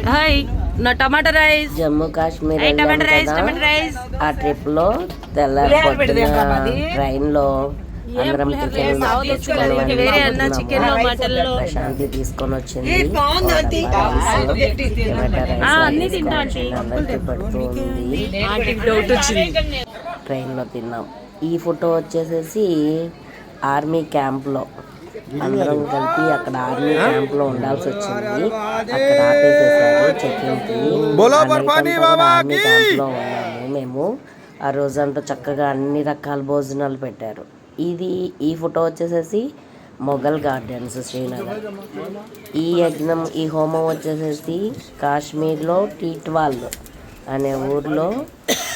Hi నా టమాటా rice Jammu Kashmir ఆ trip లో తెల్లారి ట్రైన్ లో అందరం ప్రశాంతి తీసుకొని వచ్చింది. ట్రైన్ లో తిన్నాం. ఈ ఫోటో వచ్చేసేసి ఆర్మీ క్యాంప్ లో అందరం కలిపి అక్కడ ఆర్మీ క్యాంప్ లో ఉండాల్సి వచ్చింది. అక్కడ ఆపేసేసారు చెకింగ్ కి. ఆర్మీ క్యాంప్ లో ఉన్నాము మేము. ఆ రోజంతా చక్కగా అన్ని రకాల భోజనాలు పెట్టారు. ఈ ఫోటో వచ్చేసేసి మొఘల్ గార్డెన్స్ శ్రీనగర్. ఈ హోమం వచ్చేసేసి కాశ్మీర్లో టీట్వాల్ అనే ఊర్లో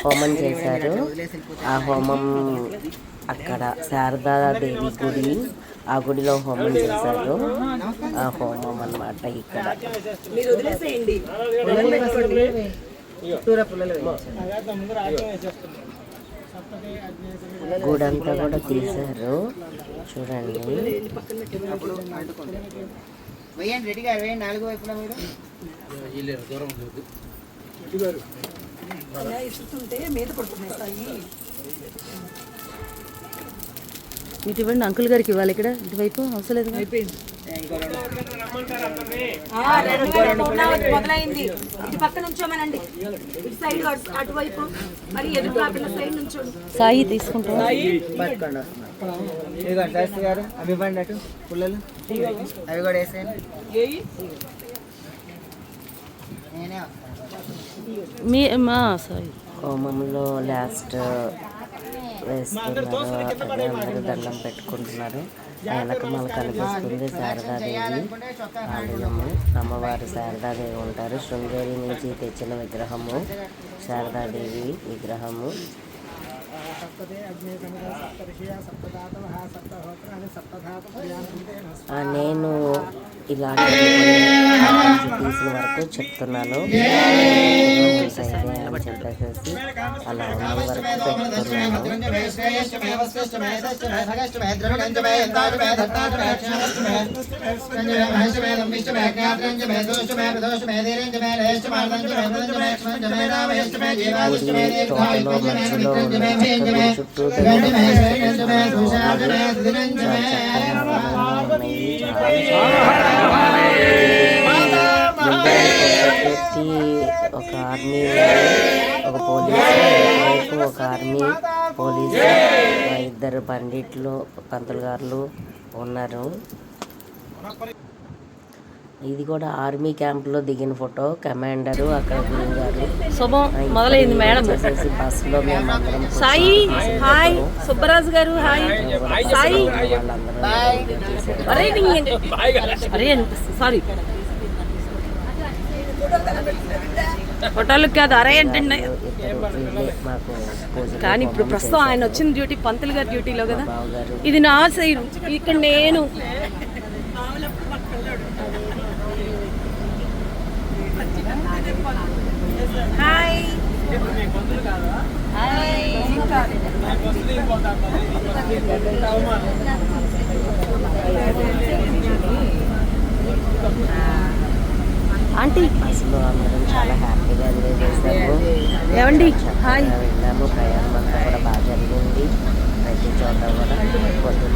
హోమం చేశారు. ఆ హోమం అక్కడ శారదాదేవి గుడి, ఆ గుడిలో హోమం చేశారు. ఆ హోమం అన్నమాట. ఇక్కడ గుడంతా కూడా తీశారు చూడండి. ఇటు ఇవ్వండి, అంకుల్ గారికి ఇవ్వాలి. ఇక్కడ ఇటువైపు అవసరం లేదు. అయిపోయింది. మొదలైంది. ఇటు పక్క నుంచోమనండి. ఇటు సైడ్ అటువైపు మరి ఎదురు కాకుండా సైడ్ నుంచోండి. సాయి తీసుకుంటాం. అవి ఇవ్వండి అటు పుల్లలు అవి కూడా వేసేయండి. మీ మా సాయి హోమంలో లాస్ట్ వేస్తున్నారు. అదే అందరూ దండం పెట్టుకుంటున్నారు. వెనక మనకు కనిపిస్తుంది శారదాదేవి ఆలయము. అమ్మవారు శారదాదేవి ఉంటారు. శృంగేరి నుంచి తెచ్చిన విగ్రహము శారదాదేవి విగ్రహము. నేను ఇలాంటి తీసిన వరకు చెప్తున్నాను. చెప్పేసి అలా ఉన్న వరకు పెట్టుకున్నాను. తోటలో మధ్యలో చుట్టూ ఒక ఆర్మీ, ఒక పోలీసు, ఒక ఆర్మీ పోలీసు, ఇద్దరు పండిట్లు పంతులు గారులు ఉన్నారు. ఇది కూడా ఆర్మీ క్యాంప్ లో దిగిన ఫోటో. కమాండరు అక్కడ దిగారు. మొదలైంది మేడం. బస్సులో మేము అందరం సాయి హాయ్, సుబ్బరాజు గారు హాయ్. సాయి సారీ ఫోటోలు కాదు అరే ఏంటండి. కానీ ఇప్పుడు ప్రస్తుతం ఆయన వచ్చిన డ్యూటీ పంతులు గారి డ్యూటీలో కదా. ఇది నా సైడ్, ఇక్కడ నేను హాయ్ ఆంటీ బస్సులో అందరం చాలా హ్యాపీగా ఎంజాయ్ చేసాము. ఏమండి హాయ్. వెళ్ళాము. ప్రయాణం అంతా కూడా బాగా జరిగింది. ప్రతి చోట కూడా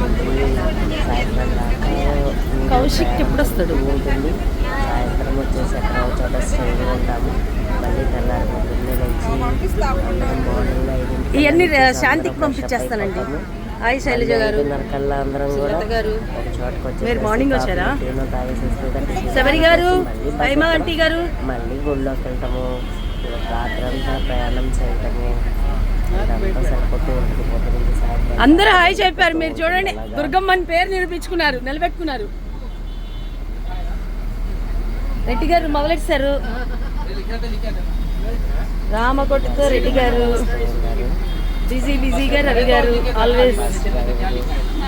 పొద్దున్నే సాయంత్రం దాకా కౌశిక్ ఎప్పుడు వస్తాడు ఉంటుంది. సాయంత్రం వచ్చేసి ఎక్కడ ఒక చోట స్టే ఉంటాము. మళ్ళీ తెల్లారి పొద్దున్నే నుంచి మార్నింగ్ 5 ఇవన్నీ శాంతికి పంపించేస్తానండి. హాయ్ శైలజ గారు కల్లా అందరం కూడా ఒక చోటకి వచ్చి మీరు మార్నింగ్ వచ్చారా? శబరి గారు, హైమా ఆంటీ గారు. మళ్ళీ గుళ్ళోకి వెళ్ళటము, రాత్రంతా ప్రయాణం చేయటము, ఇదంతా సరిపోతూ ఉంటుంది. పొద్దున్న సాయంత్రం అందరూ హాయ్ చెప్పారు. మీరు చూడండి, దుర్గమ్మ అని పేరు నిలబెట్టుకున్నారు. రెడ్డి గారు మొదలెట్టారు. రామకొట్టుతో రెడ్డి గారు, బిజీగా రవి గారు, ఆల్వేస్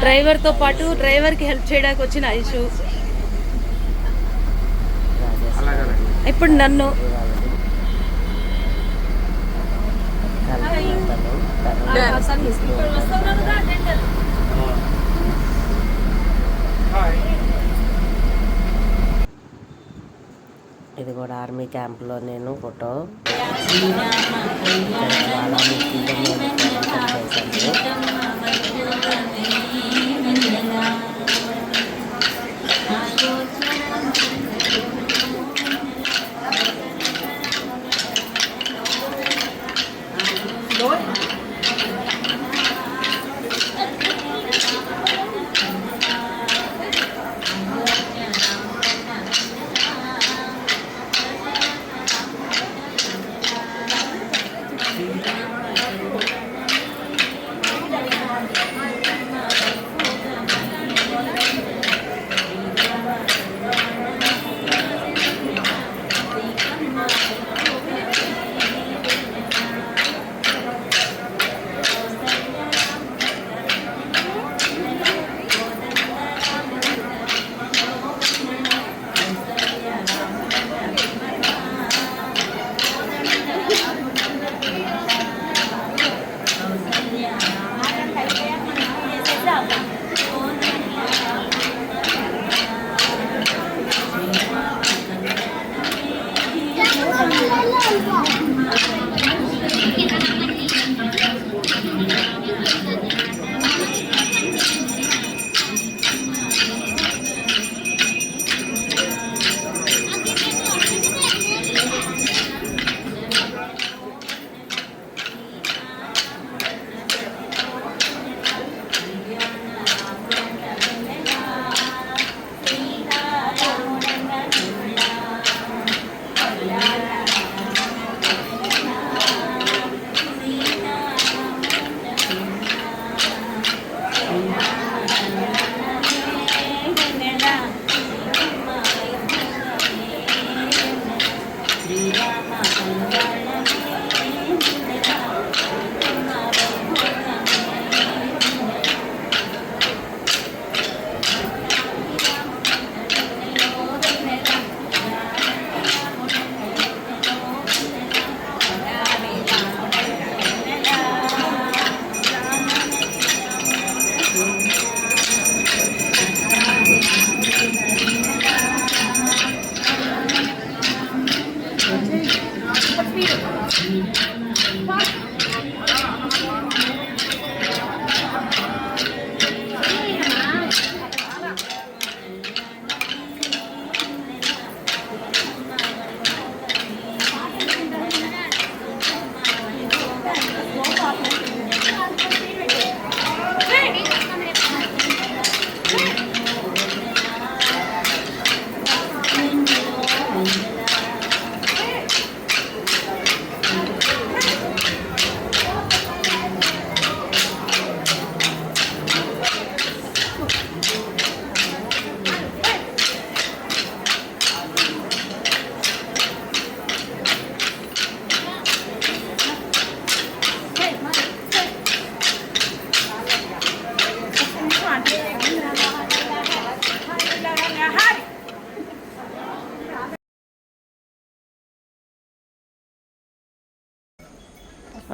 డ్రైవర్తో పాటు డ్రైవర్కి హెల్ప్ చేయడానికి వచ్చిన ఐషు. ఇప్పుడు నన్ను ఇది కూడా ఆర్మీ క్యాంప్లో నేను ఫోటో చాలా ముఖ్యంగా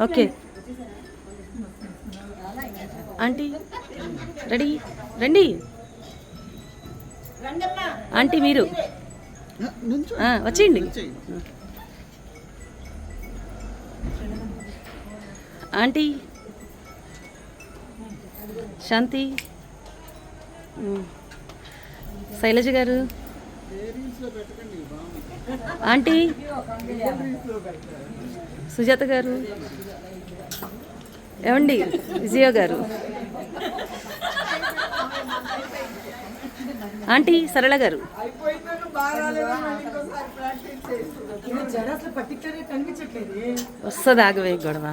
ఓకే ఆంటీ రెడీ రండి ఆంటీ మీరు వచ్చేయండి ఆంటీ శాంతి శైలజ గారు ఆంటీ సుజాత గారు ఏమండి విజయ గారు ఆంటీ సరళ గారు వస్తుంది ఆగవే గొడవ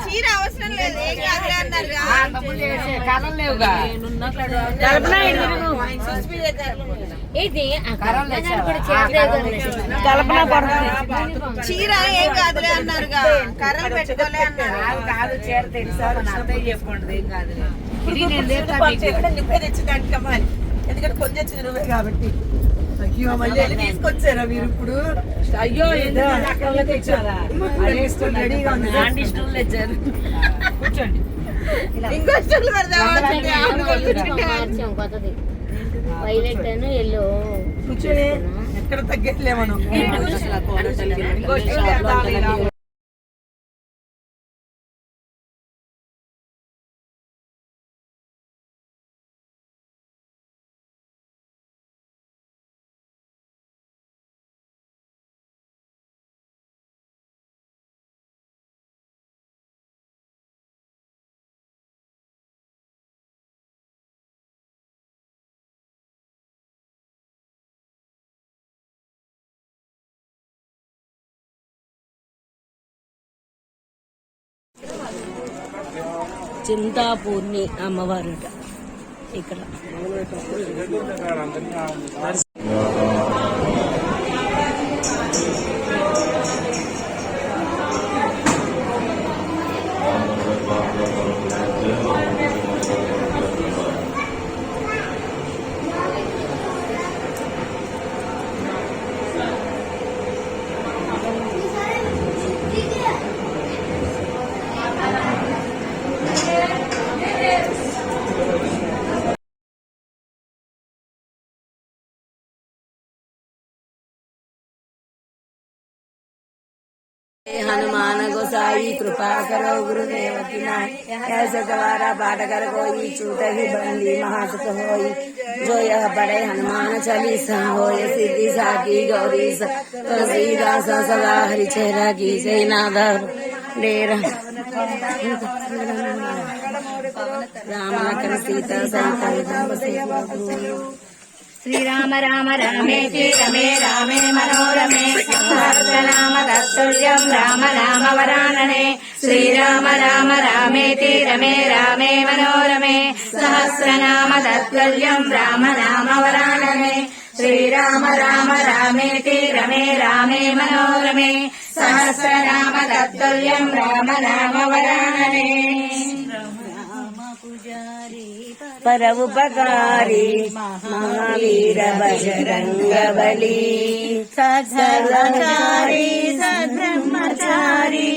చీర అవసరం లేదు చీర ఏం కాదులే అన్నారుగా కర్రలు పెట్టుకోలే అన్నారు కాదు చీర తెలుసా చెప్పండి ఏం కాదు నువ్వే తెచ్చిందంటే ఎందుకంటే కొంచెం నువ్వే కాబట్టి అయ్యో మళ్ళీ తీసుకొచ్చారా మీరు ఇప్పుడు అయ్యో తెచ్చారా రెడీగా ఉంది కూర్చోండి ఇంకో స్టూల్ పెడదామా? మార్చాం కొత్తది వైలెట్ అని ఎల్లో కూర్చొని ఎక్కడ తగ్గట్లే మనం. ఇంకో స్టూల్ వేద్దాం ఇలా. చింతాపూర్ణి అమ్మవారుట ఇక్కడ. हनुमान गोसाई कृपा करो गुरुदेव की नाय, ऐसे गवारा पाठ कर कोई छूट ही बंदी महासुख होई, जो यह पढ़े हनुमान चालीसा होय सिद्धि साकी गौरी तुलसीदास सदा हरि चेहरा की जय नादर डेरा राम लखन सीता सहित శ్రీరామ రామ రామేతి రమే రామే మనోరమే సహస్రనామ తత్తుల్యం రామ నామ వరాననే శ్రీరామ రామ రామేతి రమే రామే మనోరమే సహస్రనామ తత్తుల్యం రామ నామ వరాననే శ్రీరామ రామ రామేతి రమే రామే మనోరమే సహస్రనామ తత్తుల్యం రామ నామ వరాననే परउपकारी महावीर बजरंग बली सदाचारी सद्ब्रह्मचारी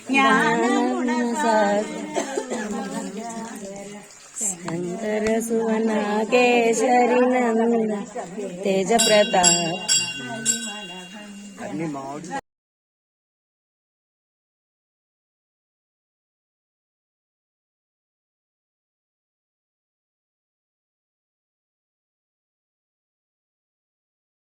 ज्ञान गुण शंकर सुवना केशरी नंद तेज प्रताप